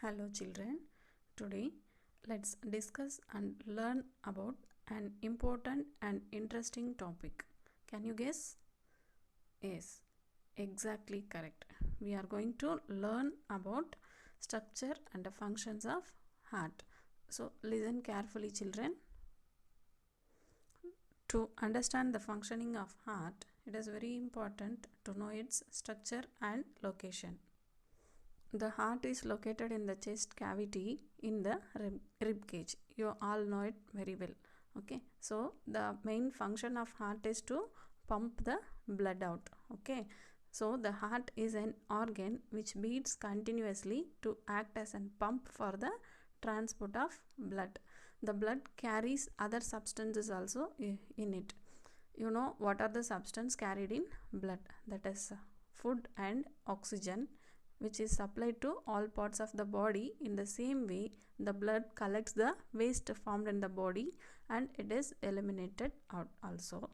Hello children, today let's discuss and learn about an important and interesting topic. Can you guess? Yes, exactly correct. We are going to learn about structure and the functions of heart. So listen carefully children. To understand the functioning of heart, it is very important to know its structure and location. The heart is located in the chest cavity in the rib cage. You all know it very well. Okay, so the main function of heart is to pump the blood out. Okay, so the heart is an organ which beats continuously to act as a pump for the transport of blood. The blood carries other substances also in it. You know what are the substances carried in blood? That is food and oxygen, which is supplied to all parts of the body. In the same way, the blood collects the waste formed in the body and it is eliminated out also.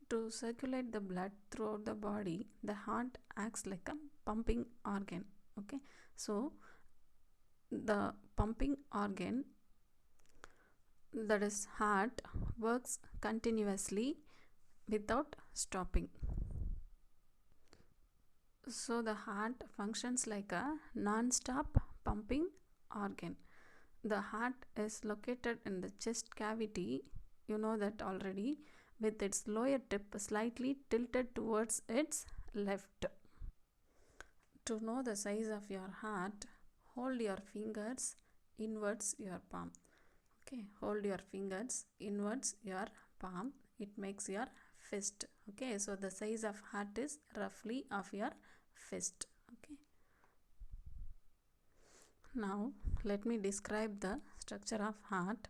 To circulate the blood throughout the body, the heart acts like a pumping organ. Okay, so the pumping organ, that is heart, works continuously without stopping. So the heart functions like a non-stop pumping organ. The heart is located in the chest cavity, you know that already, with its lower tip slightly tilted towards its left. To know the size of your heart, hold your fingers inwards your palm. Okay, hold your fingers inwards your palm. It makes your fist. Okay, so the size of heart is roughly of your fist. Okay, now let me describe the structure of heart.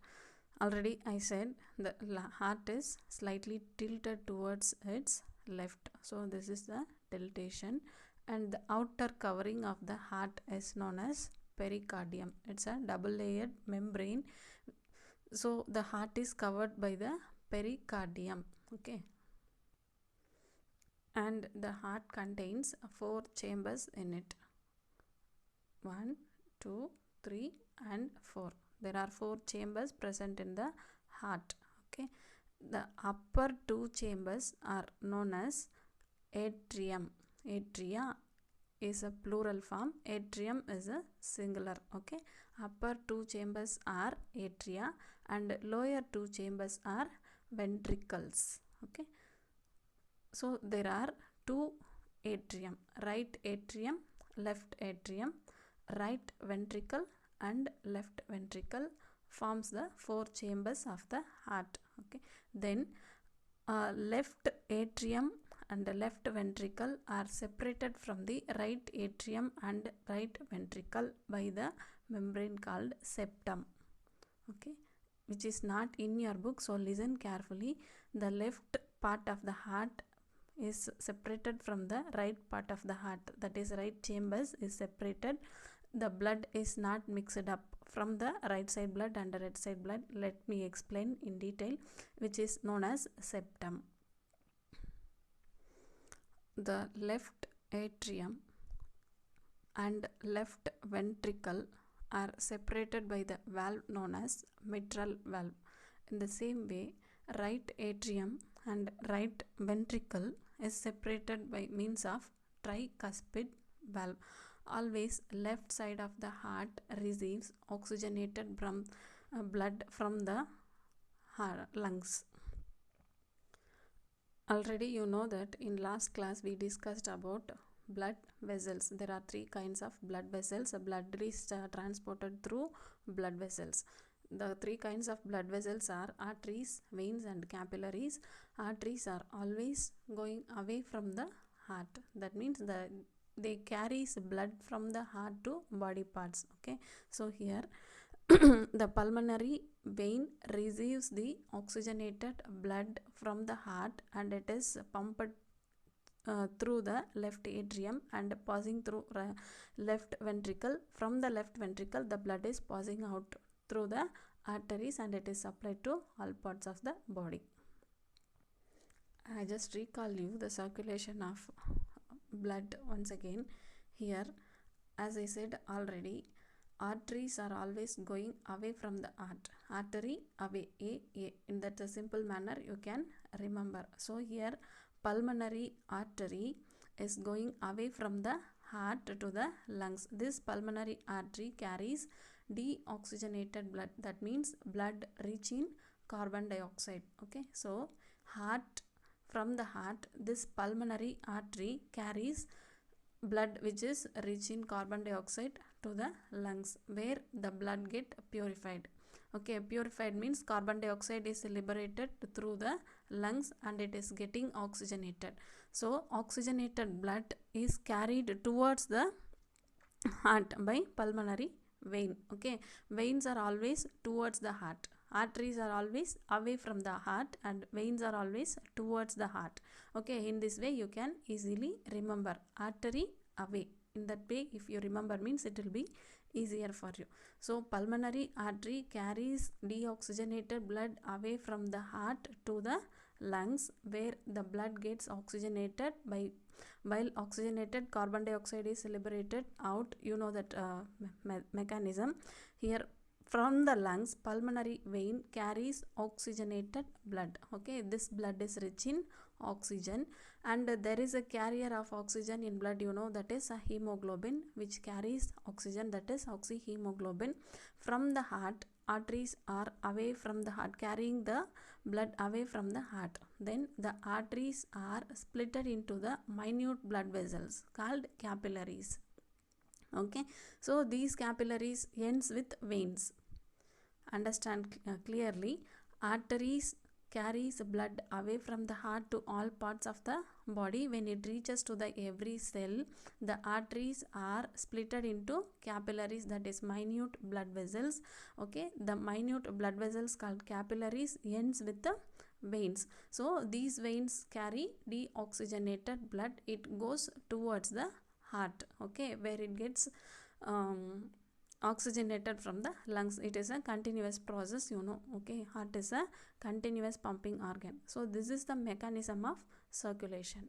Already I said the heart is slightly tilted towards its left, so this is the tiltation, and the outer covering of the heart is known as pericardium. It's a double layered membrane, so the heart is covered by the pericardium. Okay, and the heart contains 4 chambers in it. 1, 2, 3 and 4. There are 4 chambers present in the heart. Okay, the upper 2 chambers are known as atrium. Atria is a plural form, atrium is a singular. Okay, upper 2 chambers are atria and lower 2 chambers are ventricles. Okay, so there are 2 atrium, right atrium, left atrium. Right ventricle and left ventricle forms the 4 chambers of the heart. Okay, then left atrium and the left ventricle are separated from the right atrium and right ventricle by the membrane called septum. Okay, which is not in your book, so listen carefully. The left part of the heart is separated from the right part of the heart, that is right chambers is separated. The blood is not mixed up from the right side blood and the right side blood. Let me explain in detail, which is known as septum. The left atrium and left ventricle are separated by the valve known as mitral valve. In the same way, right atrium and right ventricle is separated by means of tricuspid valve. Always left side of the heart receives oxygenated blood from the lungs. Already you know that in last class we discussed about blood vessels. There are 3 kinds of blood vessels. Blood is transported through blood vessels. The 3 kinds of blood vessels are arteries, veins and capillaries. Arteries are always going away from the heart. That means they carries blood from the heart to body parts. Okay, so here the pulmonary vein receives the oxygenated blood from the heart and it is pumped through the left atrium and passing through left ventricle. From the left ventricle the blood is passing out through the arteries and it is supplied to all parts of the body. I just recall you the circulation of blood once again. Here as I said already, arteries are always going away from the heart. Artery away, A. In that a simple manner you can remember. So here pulmonary artery is going away from the heart to the lungs. This pulmonary artery carries deoxygenated blood. That means blood rich in carbon dioxide. Okay, so from the heart, this pulmonary artery carries blood which is rich in carbon dioxide to the lungs, where the blood get purified. Okay, purified means carbon dioxide is liberated through the lungs and it is getting oxygenated. So oxygenated blood is carried towards the heart by pulmonary vein. Okay, veins are always towards the heart, arteries are always away from the heart, and veins are always towards the heart. Okay, in this way you can easily remember artery away. In that way, if you remember, means it will be easier for you. So pulmonary artery carries deoxygenated blood away from the heart to the lungs, where the blood gets oxygenated by, while oxygenated carbon dioxide is liberated out. You know that mechanism. Here from the lungs, pulmonary vein carries oxygenated blood. Okay, this blood is rich in oxygen, and there is a carrier of oxygen in blood, you know, that is a hemoglobin, which carries oxygen, that is oxyhemoglobin. From the heart, arteries are away from the heart, carrying the blood away from the heart. Then the arteries are splitted into the minute blood vessels called capillaries. Okay, so these capillaries ends with veins. Understand clearly, arteries carries blood away from the heart to all parts of the body. When it reaches to the every cell, the arteries are splitted into capillaries, that is minute blood vessels. Okay, the minute blood vessels called capillaries ends with the veins. So these veins carry deoxygenated blood. It goes towards the heart. Okay, where it gets oxygenated from the lungs. It is a continuous process, you know. Okay, heart is a continuous pumping organ. So this is the mechanism of circulation.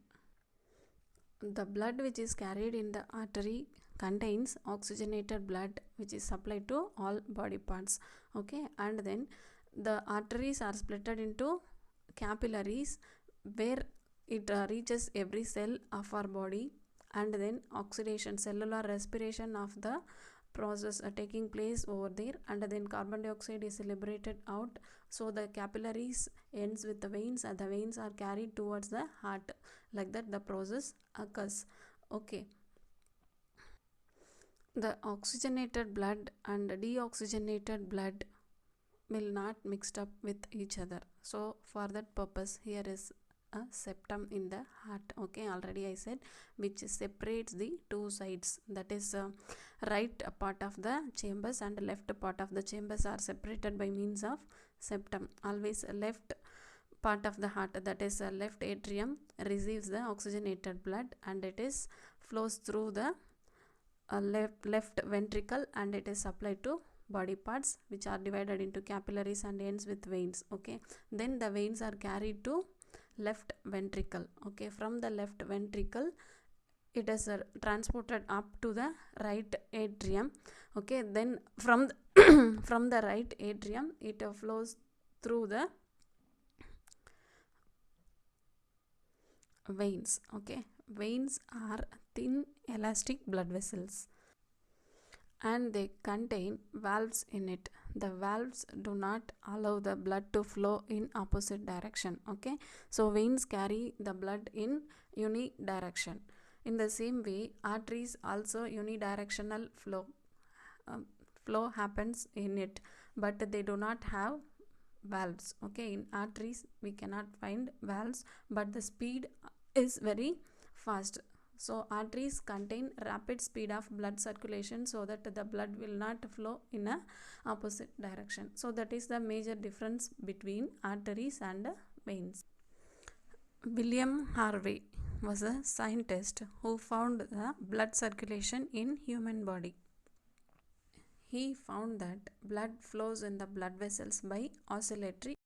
The blood which is carried in the artery contains oxygenated blood which is supplied to all body parts. Okay, and then the arteries are splitted into capillaries, where it reaches every cell of our body, and then oxidation, cellular respiration of the process taking place over there, and then carbon dioxide is liberated out. So the capillaries ends with the veins, and the veins are carried towards the heart. Like that the process occurs. Okay, the oxygenated blood and deoxygenated blood will not mixed up with each other. So for that purpose, here is a septum in the heart. Okay, already I said, which separates the two sides, that is right part of the chambers and left part of the chambers are separated by means of septum. Always left part of the heart, that is left atrium, receives the oxygenated blood, and it is flows through the left ventricle, and it is supplied to body parts, which are divided into capillaries and ends with veins. Okay, then the veins are carried to left ventricle. Okay, from the left ventricle it is transported up to the right atrium. Okay, then from the from the right atrium it flows through the veins. Okay, veins are thin elastic blood vessels and they contain valves in it. The valves do not allow the blood to flow in opposite direction. Okay, so veins carry the blood in unidirection. In the same way, arteries also unidirectional flow happens in it, but they do not have valves. Okay, in arteries we cannot find valves, but the speed is very fast. So arteries contain rapid speed of blood circulation, so that the blood will not flow in a opposite direction. So that is the major difference between arteries and veins. William Harvey was a scientist who found the blood circulation in human body. He found that blood flows in the blood vessels by oscillatory